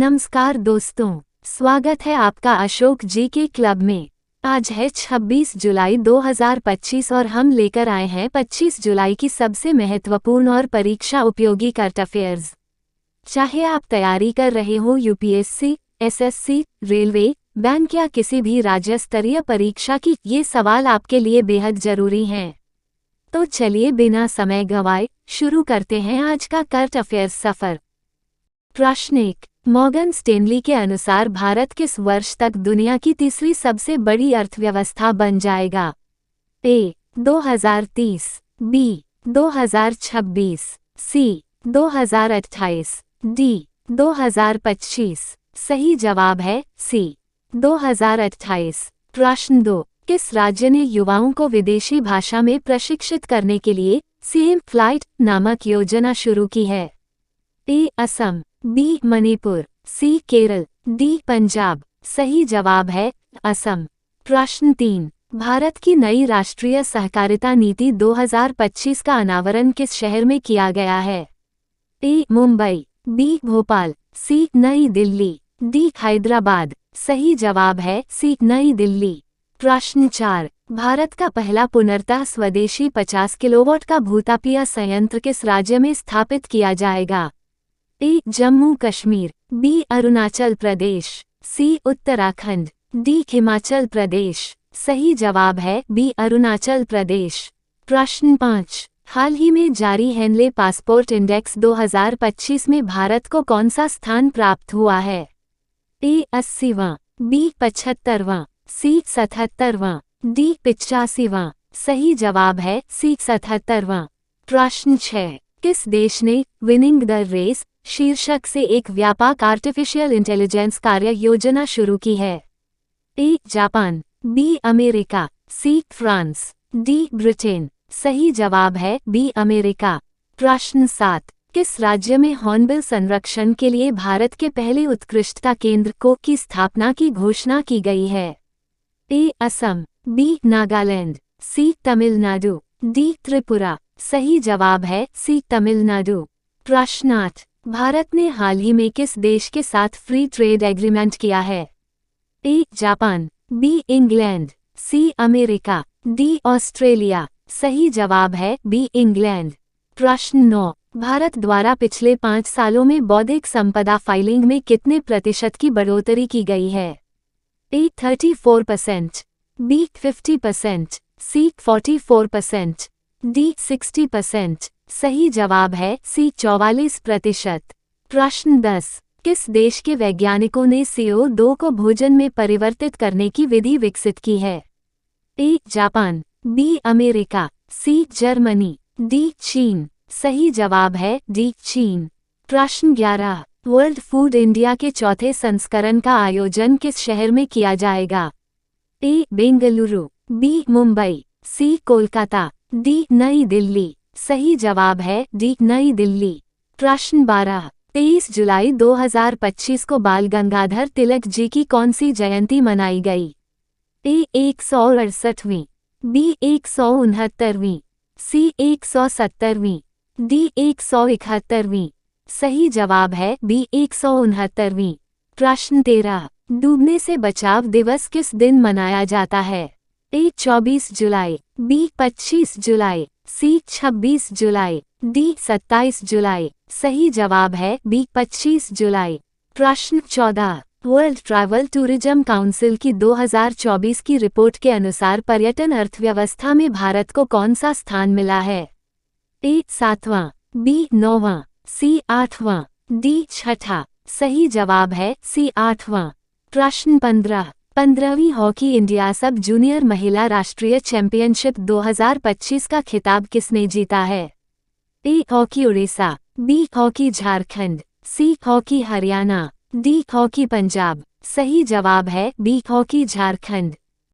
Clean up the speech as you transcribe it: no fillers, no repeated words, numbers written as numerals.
नमस्कार दोस्तों, स्वागत है आपका अशोक जी के क्लब में। आज है 26 जुलाई 2025 और हम लेकर आए हैं 25 जुलाई की सबसे महत्वपूर्ण और परीक्षा उपयोगी करंट अफेयर्स। चाहे आप तैयारी कर रहे हो यूपीएससी, एसएससी, रेलवे, बैंक या किसी भी राज्य स्तरीय परीक्षा की, ये सवाल आपके लिए बेहद जरूरी हैं। तो चलिए बिना समय गंवाए शुरू करते हैं आज का करंट अफेयर्स सफर। प्रश्न 1, मॉर्गन स्टैनली के अनुसार भारत किस वर्ष तक दुनिया की तीसरी सबसे बड़ी अर्थव्यवस्था बन जाएगा? ए 2030, बी 2026, सी 2028, डी 2025। सही जवाब है सी 2028। प्रश्न 2, किस राज्य ने युवाओं को विदेशी भाषा में प्रशिक्षित करने के लिए सेम फ्लाइट नामक योजना शुरू की है? ए असम, बी मणिपुर, सी केरल, डी पंजाब। सही जवाब है असम। प्रश्न 3, भारत की नई राष्ट्रीय सहकारिता नीति 2025 का अनावरण किस शहर में किया गया है? ए मुंबई, बी भोपाल, सी नई दिल्ली, डी हैदराबाद। सही जवाब है सी नई दिल्ली। प्रश्न 4, भारत का पहला पुनर्तः स्वदेशी 50 किलोवाट का भूतापीय संयंत्र किस राज्य में स्थापित किया जाएगा? ए जम्मू कश्मीर, बी अरुणाचल प्रदेश, सी उत्तराखंड, डी हिमाचल प्रदेश। सही जवाब है बी अरुणाचल प्रदेश। प्रश्न 5, हाल ही में जारी हेनले पासपोर्ट इंडेक्स 2025 में भारत को कौन सा स्थान प्राप्त हुआ है? ए 80वां, बी 75वां, सी 77वां, डी 85वां। सही जवाब है सी 77वां। प्रश्न 6, किस देश ने विनिंग द रेस शीर्षक से एक व्यापक आर्टिफिशियल इंटेलिजेंस कार्य योजना शुरू की है? A Japan, B America, C France, D Britain. सही जवाब है बी अमेरिका। प्रश्न 7, किस राज्य में हॉर्नबिल संरक्षण के लिए भारत के पहले उत्कृष्टता केंद्र को की स्थापना की घोषणा की गई है? ए असम, बी नागालैंड, सी तमिलनाडु, डी त्रिपुरा। सही जवाब है सी तमिलनाडु। प्रश्न 8, भारत ने हाल ही में किस देश के साथ फ्री ट्रेड एग्रीमेंट किया है? A Japan, B England, C America, D Australia. सही जवाब है बी इंग्लैंड। प्रश्न 9, भारत द्वारा पिछले 5 सालों में बौद्धिक संपदा फाइलिंग में कितने प्रतिशत की बढ़ोतरी की गई है? ए 34%, बी 50%, सी 44%, डी 60%। सही जवाब है सी 44%। प्रश्न 10, किस देश के वैज्ञानिकों ने CO2 को भोजन में परिवर्तित करने की विधि विकसित की है? A Japan, B America, C Germany, D चीन। सही जवाब है डी चीन। प्रश्न 11, वर्ल्ड फूड इंडिया के चौथे संस्करण का आयोजन किस शहर में किया जाएगा? ए बेंगलुरु, बी मुंबई, सी कोलकाता, डी नई दिल्ली। सही जवाब है डी नई दिल्ली। प्रश्न 12, 23 जुलाई 2025 को बाल गंगाधर तिलक जी की कौन सी जयंती मनाई गई? ए 168वीं, बी 169वीं, सी 170वीं, डी 171वीं। सही जवाब है बी 169वीं। प्रश्न 13, डूबने से बचाव दिवस किस दिन मनाया जाता है? ए 24 जुलाई, बी 25 जुलाई, सी 26 जुलाई, डी 27 जुलाई। सही जवाब है बी 25 जुलाई। प्रश्न 14, वर्ल्ड ट्रैवल टूरिज्म काउंसिल की 2024 की रिपोर्ट के अनुसार पर्यटन अर्थव्यवस्था में भारत को कौन सा स्थान मिला है? ए 7वां, बी 9वां, सी 8वां, डी 6ठा। सही जवाब है सी 8वां। प्रश्न 15, 15वीं हॉकी इंडिया सब जूनियर महिला राष्ट्रीय चैंपियनशिप 2025 का खिताब किसने जीता है? A hockey Odisha, B hockey Jharkhand, C hockey Haryana, D hockey Punjab. सही जवाब है बी हॉकी झारखंड।